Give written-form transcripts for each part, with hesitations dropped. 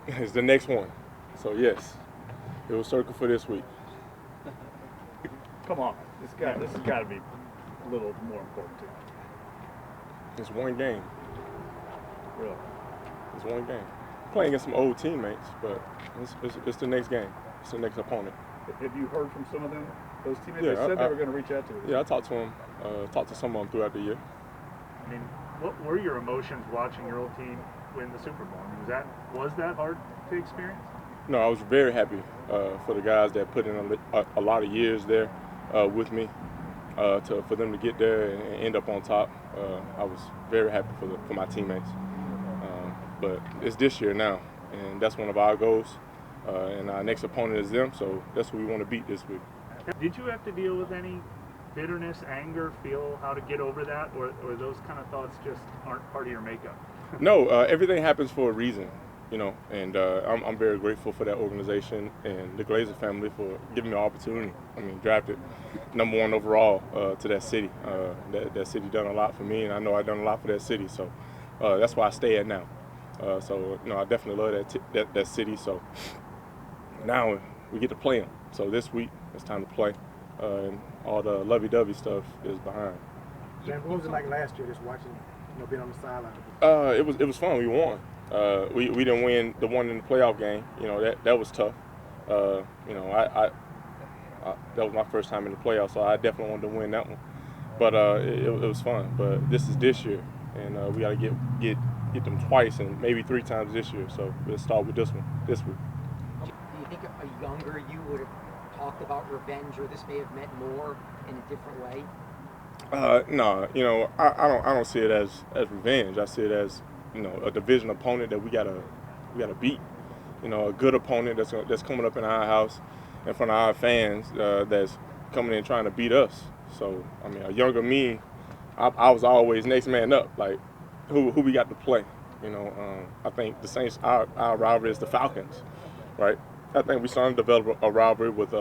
It's the next one. So yes, it was circled for this week. Come on, this has got to be a little more important to you. It's one game. Really? It's one game. Playing against some old teammates, but it's the next game. It's the next opponent. Have you heard from some of them? Those teammates, Yeah, they said they were going to reach out to you. Yeah, I talked to them. Talked to some of them throughout the year. I mean, what were your emotions watching your old team win the Super Bowl? I mean, was that hard to experience? No, I was very happy for the guys that put in a lot of years there with me for them to get there and end up on top. I was very happy for my teammates. But it's this year now, and that's one of our goals. And our next opponent is them, so that's who we want to beat this week. Did you have to deal with any bitterness, anger, feel how to get over that, or those kind of thoughts just aren't part of your makeup? No, everything happens for a reason, and I'm very grateful for that organization and the Glazer family for giving me an opportunity. I mean, drafted #1 overall to that city. That city done a lot for me, and I know I've done a lot for that city, so that's why I stay at now. So I definitely love that city. So now we get to play them. So this week it's time to play, and all the lovey-dovey stuff is behind. Man, what was it like last year, just watching, being on the sideline? It was fun. We won. We didn't win the one in the playoff game. That was tough. I that was my first time in the playoffs, so I definitely wanted to win that one. But it was fun. But this is this year, and we got to get them twice and maybe 3 times this year. So let's start with this week. Do you think a younger you would have talked about revenge, or this may have meant more in a different way? No, I don't see it as revenge. I see it as a division opponent that we gotta beat. A good opponent that's coming up in our house in front of our fans that's coming in trying to beat us. So I mean, a younger me, I was always next man up. Like who we got to play. I think the Saints, our rivalry is the Falcons, right? I think we started to develop a rivalry with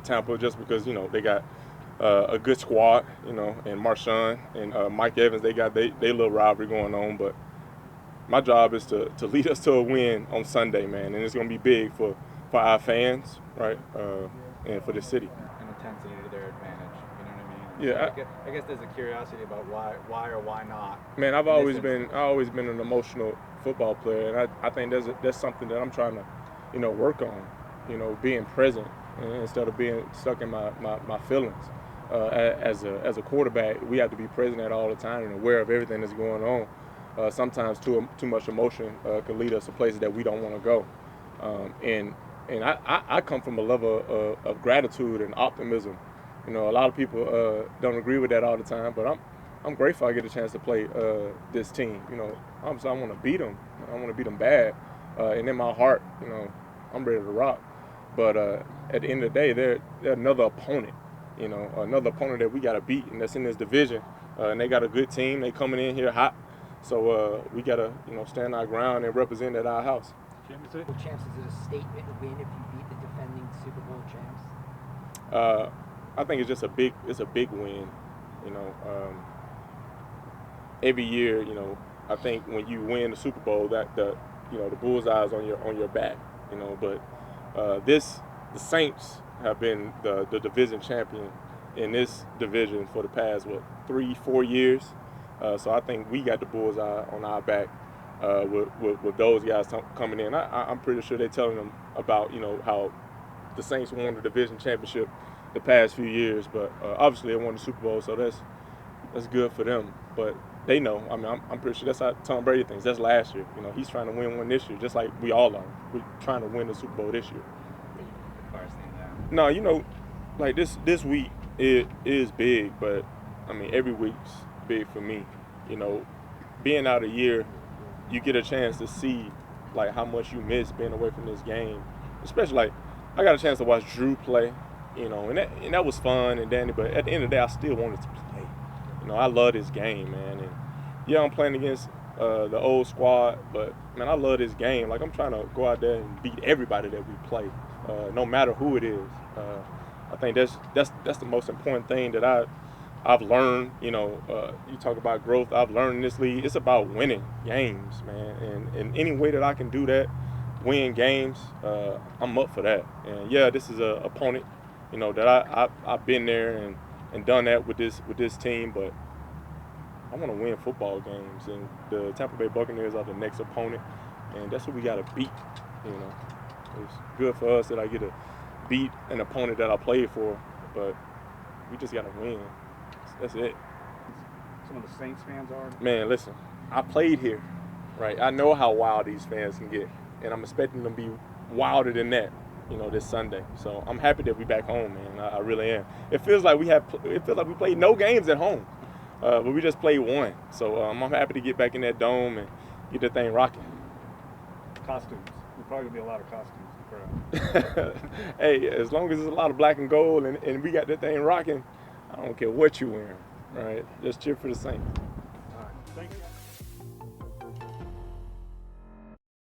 Tampa just because they got a good squad, and Marshawn and Mike Evans, they got they little rivalry going on. But my job is to lead us to a win on Sunday, man, and it's gonna be big for our fans, right, and for the city. An intensity to their advantage, you know what I mean? Yeah, So I guess there's a curiosity about why or why not. Man, I've always been an emotional football player, and I think that's something that I'm trying to, work on, being present instead of being stuck in my feelings. As a quarterback, we have to be present at all the time and aware of everything that's going on. Sometimes too much emotion can lead us to places that we don't want to go. And I come from a level of gratitude and optimism. A lot of people don't agree with that all the time, but I'm grateful I get a chance to play this team. Obviously I want to beat them. I want to beat them bad. And in my heart, I'm ready to rock. But at the end of the day, they're another opponent. Another opponent that we got to beat, and that's in this division. And they got a good team. They coming in here hot. So we got to, stand our ground and represent at our house. What chances is it a statement win if you beat the defending Super Bowl champs? I think it's just a big win. Every year, I think when you win the Super Bowl, that the bullseye's on your back. But the Saints have been the division champion in this division for the past 3-4 years. So I think we got the bullseye on our back with those guys coming in. I'm pretty sure they're telling them about how the Saints won the division championship the past few years, but obviously they won the Super Bowl, so that's good for them. But they know. I mean, I'm pretty sure that's how Tom Brady thinks. That's last year. He's trying to win one this year, just like we all are. We're trying to win the Super Bowl this year. No, like this week it is big, but I mean every week's big for me. Being out a year, you get a chance to see like how much you miss being away from this game. Especially like I got a chance to watch Drew play, and that was fun and dandy. But at the end of the day, I still wanted to play. I love this game, man. And yeah, I'm playing against the old squad, but man, I love this game. Like I'm trying to go out there and beat everybody that we play, no matter who it is. I think that's the most important thing that I've learned. You talk about growth. I've learned in this league. It's about winning games, man. And any way that I can do that win games, I'm up for that. And yeah, this is a opponent, you know, that I've been there and done that with this team, but I want to win football games, and the Tampa Bay Buccaneers are the next opponent, and that's what we got to beat. You know, it's good for us that I get to beat an opponent that I played for, but we just got to win. That's it. Some of the Saints fans are. Man, listen, I played here, right? I know how wild these fans can get, and I'm expecting them to be wilder than that, you know, this Sunday. So I'm happy that we back home, man. I really am. It feels like we played no games at home, but we just played one. So I'm happy to get back in that dome and get the thing rocking. Costumes. There's probably gonna be a lot of costumes in the crowd. Hey, as long as there's a lot of black and gold and we got that thing rocking, I don't care what you're wearing, right? Just cheer for the Saints. All right. Thank you.